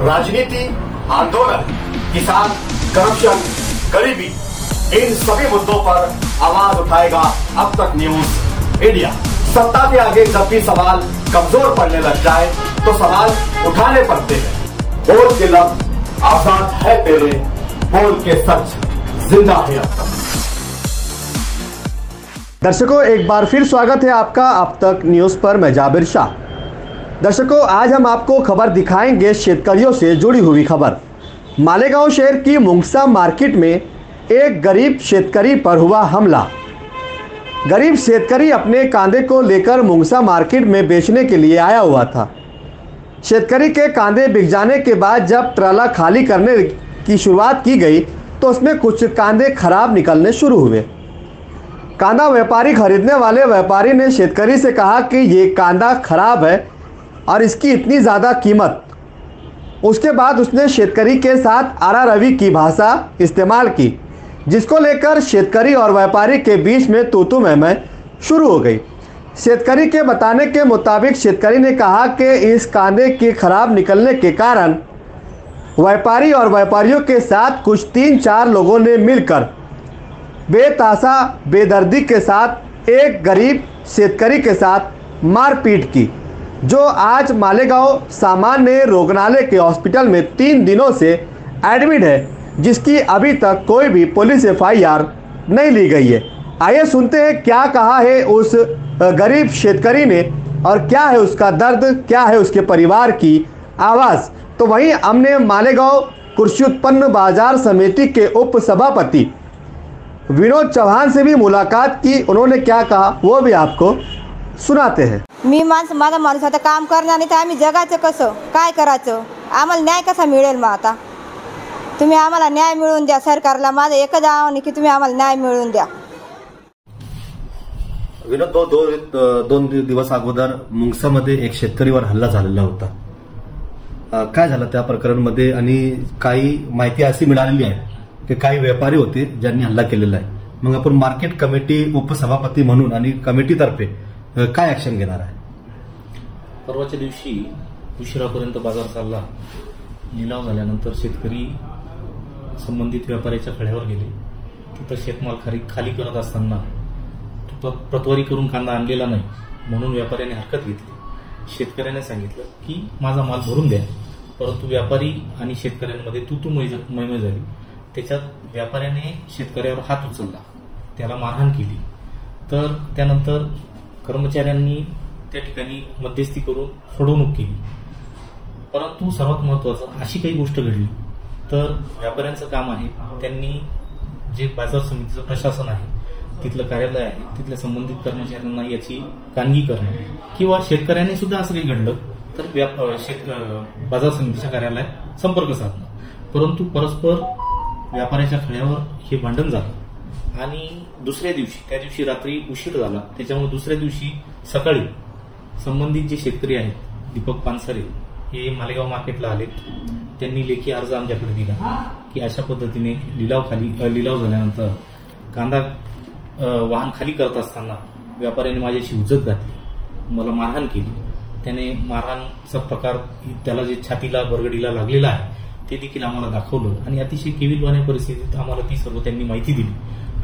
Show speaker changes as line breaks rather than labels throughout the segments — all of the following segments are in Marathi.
राजनीति, आंदोलन, किसान, करप्शन, गरीबी, इन सभी मुद्दों पर आवाज उठाएगा अब तक न्यूज इंडिया। सत्ता के आगे जब भी सवाल कमजोर पड़ने लग जाए तो सवाल उठाने पड़ते हैं। बोल के लफ्ज आजाद है तेरे, बोल के सच जिंदा है अब तक।
दर्शकों, एक बार फिर स्वागत है आपका अब तक न्यूज पर। मैं जाबिर शाह। दर्शकों, आज हम आपको खबर दिखाएंगे शेतकरियों से जुड़ी हुई खबर। मालेगांव शहर की मुंगसा मार्केट में एक गरीब शेतकरी पर हुआ हमला। गरीब शेतकरी अपने कांदे को लेकर मुंगसा मार्केट में बेचने के लिए आया हुआ था। शेतकरी के कांदे बिक जाने के बाद जब ट्राला खाली करने की शुरुआत की गई तो उसमें कुछ कांदे खराब निकलने शुरू हुए। कांदा व्यापारी खरीदने वाले व्यापारी ने शेतकरी से कहा कि ये कांदा खराब है और इसकी इतनी ज़्यादा कीमत। उसके बाद उसने शेतकरी के साथ आरा रवि की भाषा इस्तेमाल की, जिसको लेकर शेतकरी और व्यापारी के बीच में तू मैं शुरू हो गई। शेतकरी के बताने के मुताबिक शेतकरी ने कहा कि इस कांदे के खराब निकलने के कारण व्यापारी और व्यापारियों के साथ कुछ 3-4 लोगों ने मिलकर बेतासा बेदर्दी के साथ एक गरीब शेतकरी के साथ मारपीट की, जो आज मालेगांव सामान्य रोगनालय के हॉस्पिटल में 3 दिनों से एडमिट है, जिसकी अभी तक कोई भी पुलिस FIR नहीं ली गई है। आइए सुनते हैं क्या कहा है उस गरीब शेतकरी ने और क्या है उसका दर्द, क्या है उसके परिवार की आवाज़। तो वहीं हमने मालेगांव कृषि उत्पन्न बाजार समिति के उप सभापति विनोद चव्हाण से भी मुलाकात की। उन्होंने क्या कहा वो भी आपको सुनाते हैं।
मी माझा माणूस आता काम करणार नाही तर आम्ही जगाचं कसं काय करायचं? आम्हाला न्याय कसा मिळेल? मग आता तुम्ही आम्हाला न्याय मिळवून द्या। सरकारला माझं एकच आव्हान आहे की तुम्ही आम्हाला न्याय मिळवून द्या।
विनोद भाऊ, 2 दिवस अगोदर मुंगसामध्ये एक शेतकरीवर हल्ला झालेला होता। काय झालं त्या प्रकरणामध्ये आणि काही माहिती अशी मिळालेली आहे की काही व्यापारी होते ज्यांनी हल्ला केलेला आहे। मग आपण मार्केट कमिटी उपसभापती म्हणून आणि कमिटीतर्फे काय ऍक्शन घेणार आहे?
परवाच्या दिवशी उशिरापर्यंत बाजार चालला। लिलाव झाल्यानंतर शेतकरी संबंधित व्यापाऱ्याच्या खड्यावर गेले। तिथं शेतमाल खाली करत असताना प्रतवारी करून कांदा आणलेला नाही म्हणून व्यापाऱ्याने हरकत घेतली। शेतकऱ्याने सांगितलं की माझा माल भरून द्या, परंतु व्यापारी आणि शेतकऱ्यांमध्ये तू मैमै झाली। त्याच्यात व्यापाऱ्याने शेतकऱ्यावर हात उचलला, त्याला मारहाण केली। तर त्यानंतर कर्मचाऱ्यांनी त्या ठिकाणी मध्यस्थी करून सोडवणूक केली। परंतु सर्वात महत्त्वाचं अशी काही गोष्ट घडली तर व्यापाऱ्यांचं काम आहे, त्यांनी जे बाजार समितीचं प्रशासन आहे, तिथलं कार्यालय आहे, तिथल्या संबंधित कर्मचाऱ्यांना याची कामगिरी करणं किंवा शेतकऱ्यांनी सुद्धा असं काही घडलं तर बाजार समितीच्या कार्यालयात संपर्क साधणं। परंतु परस्पर व्यापाऱ्याच्या खड्यावर हे भांडण झालं आणि दुसऱ्या दिवशी, त्या दिवशी रात्री उशीर झाला, त्याच्यामुळे दुसऱ्या दिवशी सकाळी संबंधित जे शेतकरी आहेत दीपक पानसरे हे मालेगाव मार्केटला आले। त्यांनी लेखी अर्ज आमच्याकडे दिला की अशा पद्धतीने लिलाव झाल्यानंतर कांदा वाहन खाली करत असताना व्यापाऱ्याने माझ्याशी हुज्जत घातली, मला मारहाण केली। त्याने मारहाणचा प्रकार त्याला जे छातीला बरगडीला लागलेला आहे ते देखील आम्हाला दाखवलं आणि अतिशय केविलवाण्या परिस्थितीत आम्हाला ती सर्व त्यांनी माहिती दिली।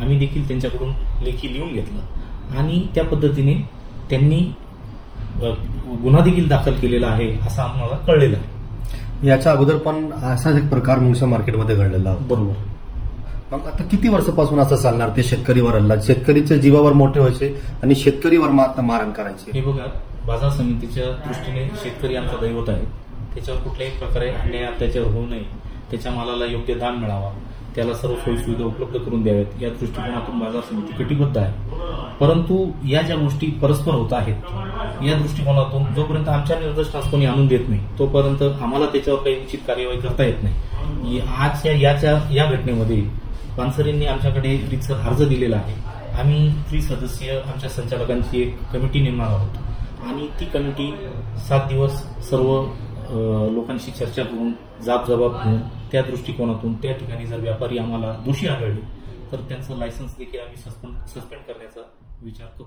आम्ही देखील त्यांच्याकडून लेखी लिहून घेतलं आणि त्या पद्धतीने त्यांनी गुन्हा देखील दाखल केलेला आहे असं आम्हाला कळलेलं आहे।
याच्या अगोदर पण असाच एक प्रकार मुंगसा मार्केटमध्ये घडलेला?
बरोबर।
मग आता किती वर्षापासून असं चालणार? ते शेतकरीवर हल्ला, शेतकरीच्या जीवावर मोठे व्हायचे आणि शेतकरीवर मारहाण करायचे।
हे बघा, बाजार समितीच्या दृष्टीने शेतकरी आमचा दैवत आहे। त्याच्यावर कुठल्याही प्रकारे अन्याय अत्याचार होऊ नये, त्याच्या मालाला योग्य दाम मिळावा, त्याला सर्व सोयीसुविधा उपलब्ध करून द्याव्यात या दृष्टिकोनातून बाजार समिती कटिबद्ध आहे। परंतु या ज्या गोष्टी परस्पर होत आहेत या दृष्टिकोनातून जोपर्यंत आमच्या निदर्शनास कोणी आणून देत नाही तोपर्यंत आम्हाला त्याच्यावर काही उचित कार्यवाही करता येत नाही। आजच्या या घटनेमध्ये पानसरेंनी आमच्याकडे रीतसर अर्ज दिलेला आहे। आम्ही 3 सदस्यीय आमच्या संचालकांची एक कमिटी नेमणार आहोत आणि ती कमिटी 7 दिवस सर्व लोकांशी चर्चा करून जबाब घेऊन त्या दृष्टिकोनातून त्या ठिकाणी जर व्यापारी आम्हाला दोषी आढळले तर त्यांचं लायसन्स देखील आम्ही सस्पेंड करण्याचा विचार करू।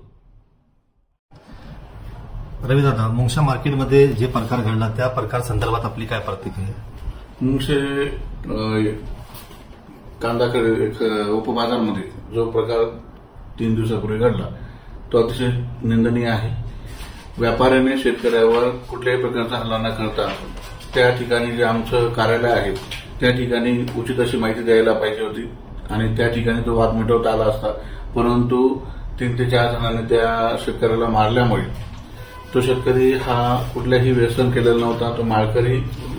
रवी दादा, मुंगसा मार्केटमध्ये जे प्रकार घडला त्या प्रकार संदर्भात आपली काय प्रतिक्रिया?
मुंगसे कांदा उपबाजारमध्ये जो प्रकार 3 दिवसापूर्वी घडला तो अतिशय निंदनीय आहे. व्यापाऱ्याने शेतकऱ्यावर कुठल्याही प्रकारचा हल्ला न करता त्या ठिकाणी जे आमचं कार्यालय आहे त्या ठिकाणी उचित अशी माहिती द्यायला पाहिजे होती आणि त्या ठिकाणी तो वाद मिटवता आला असता. परंतु 3 ते 4 जणांनी त्या शेतकऱ्याला मारल्यामुळे तो शेतकरी हा कुठल्याही व्यसन केलेला नव्हता. तो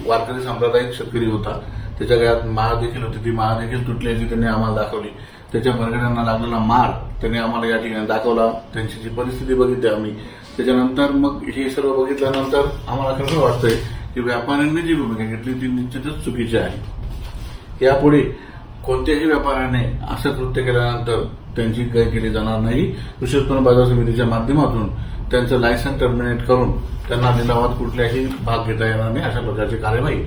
वारकरी सांप्रदायिक शेतकरी होता. त्याच्या गळ्यात माळ देखील होती. ती माळ देखील तुटल्याची त्यांनी आम्हाला दाखवली. त्याच्या बरगड्यांना लागलेला मार त्यांनी आम्हाला या ठिकाणी दाखवला. त्यांची जी परिस्थिती बघितली आम्ही. त्याच्यानंतर मग हे सर्व बघितल्यानंतर आम्हाला खरं वाटतंय की व्यापाऱ्यांनी जी भूमिका घेतली ती निश्चितच चुकीची आहे. यापुढे कोणत्याही व्यापाऱ्याने असं कृत्य केल्यानंतर त्यांची गय केली जाणार नाही. कृषी उत्पन्न बाजार समितीच्या माध्यमातून त्यांचं लायसन्स टर्मिनेट करून त्यांना लिलावात कुठल्याही भाग घेता येणार नाही अशा प्रकारची कार्यवाही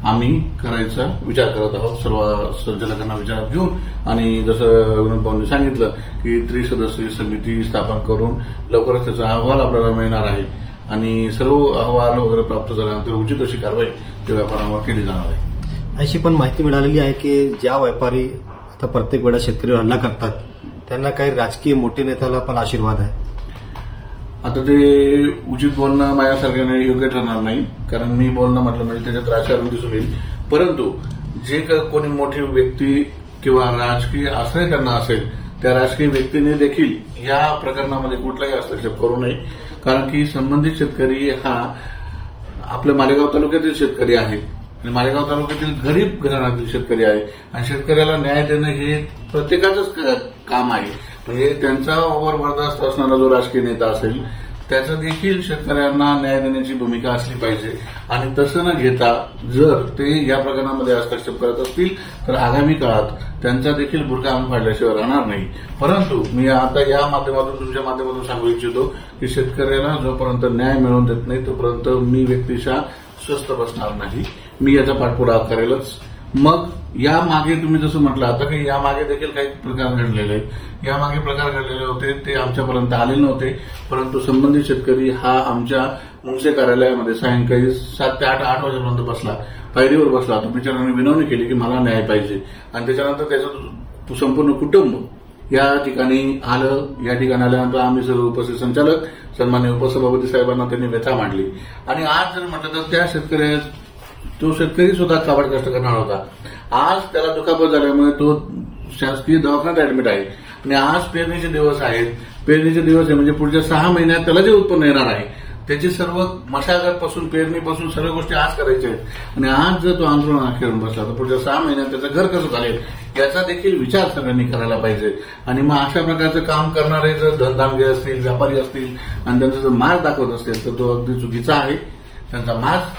आम्ही करायचा विचार करत आहोत. सर्व संचालकांना विचारात घेऊन आणि जसं विनोद भाऊंनी सांगितलं की 3 समिती स्थापन करून लवकरच त्याचा अहवाल आपल्याला मिळणार आहे आणि सर्व अहवाल वगैरे प्राप्त झाल्यानंतर उचित अशी कारवाई त्या व्यापाऱ्यांवर केली जाणार आहे.
अशी पण माहिती मिळालेली आहे की ज्या व्यापारी आता प्रत्येक वेळा शेतकरीवर हल्ला करतात त्यांना काही राजकीय मोठे नेत्याला पण आशीर्वाद आहे.
आता ते उचित बोलणं माझ्यासारख्याने योग्य ठरणार नाही कारण मी बोलणं म्हटलं म्हणजे त्याच्यात राजकारण दिसून येईल. परंतु जे कोणी मोठी व्यक्ती किंवा राजकीय आश्रय त्यांना असेल त्या राजकीय व्यक्तीने देखील या प्रकरणामध्ये कुठलाही हस्तक्षेप करू नये. कारण की संबंधित शेतकरी हा आपल्या मालेगाव तालुक्यातील शेतकरी आहे आणि मालेगाव तालुक्यातील गरीब घराण्यातील शेतकरी आहे आणि शेतकऱ्याला न्याय देणं हे प्रत्येकाचंच काम आहे. म्हणजे त्यांच्यावर बरदास्त असणारा जो राजकीय नेता असेल त्याचं देखील शेतकऱ्यांना न्याय देण्याची भूमिका असली पाहिजे आणि तसं न घेता जर ते या प्रकरणामध्ये हस्तक्षेप करत असतील तर आगामी काळात त्यांचा देखील बुरखा आम्ही फाडल्याशिवाय राहणार नाही. परंतु मी आता या माध्यमातून तुमच्या माध्यमातून सांगू इच्छितो की शेतकऱ्याला जोपर्यंत न्याय मिळवून देत नाही तोपर्यंत मी व्यक्तिशः स्वस्थ बसणार नाही. मी याचा पाठपुरावा करेलच. मग यामागे तुम्ही जसं म्हटलं आता की यामागे देखील काही प्रकार घडलेले आहेत. यामागे प्रकार घडलेले होते ते आमच्यापर्यंत आले नव्हते. परंतु संबंधित शेतकरी हा आमच्या मुंगसे कार्यालयामध्ये सायंकाळी 7 ते 8 वाजेपर्यंत बसला, पायरीवर बसला. तो बिचाराने विनवणी केली की मला न्याय पाहिजे आणि त्याच्यानंतर त्याचं संपूर्ण कुटुंब या ठिकाणी आलं. या ठिकाणी आल्यानंतर आम्ही सर्व उपस्थित संचालक सन्माननीय उपसभापती साहेबांना त्यांनी व्यथा मांडली आणि आज जर म्हटलं तर त्या तो शेतकरी सुद्धा काबाड कष्ट करणार होता. आज त्याला दुखापत झाल्यामुळे तो शासकीय दवाखान्यात ऍडमिट आहे आणि आज पेरणीचे दिवस आहेत. पेरणीचे दिवस आहे म्हणजे पुढच्या 6 महिन्यात त्याला जे उत्पन्न येणार आहे त्याची सर्व मशागतपासून पेरणीपासून सर्व गोष्टी आज करायच्या आहेत आणि आज जर तो आंदोलन खेळून बसला तर पुढच्या 6 महिन्यात त्याचं घर कसं चालेल याचा देखील विचार सगळ्यांनी करायला पाहिजे. आणि मग अशा प्रकारचं काम करणारे जर धंदामगे असतील, व्यापारी असतील आणि त्यांचा जर मार्ग दाखवत असेल तर तो अगदी चुकीचा आहे. त्यांचा मार्ग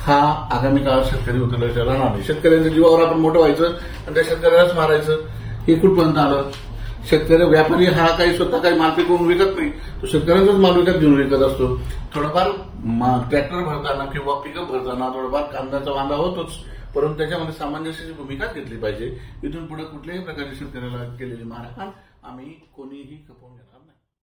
हा आगामी काळात शेतकरी उतरल्याशिवाय राहणार नाही. शेतकऱ्यांच्या जीवावर आपण मोठं व्हायचं आणि त्या शेतकऱ्यालाच मारायचं हे कुठपर्यंत आलं. शेतकरी व्यापारी हा काही स्वतः काही माल पिकवून विकत नाही, तो शेतकऱ्यांचाच माल विकत घेऊन विकत असतो. थोडंफार ट्रॅक्टर भरताना किंवा पिकअप भरताना थोडंफार कांद्याचा वांदा होतोच, परंतु त्याच्यामध्ये सामंजस्याची भूमिकाच घेतली पाहिजे. इथून पुढे कुठल्याही प्रकारची शेतकऱ्याला केलेली मारहाण आम्ही कोणीही खपवून घेणार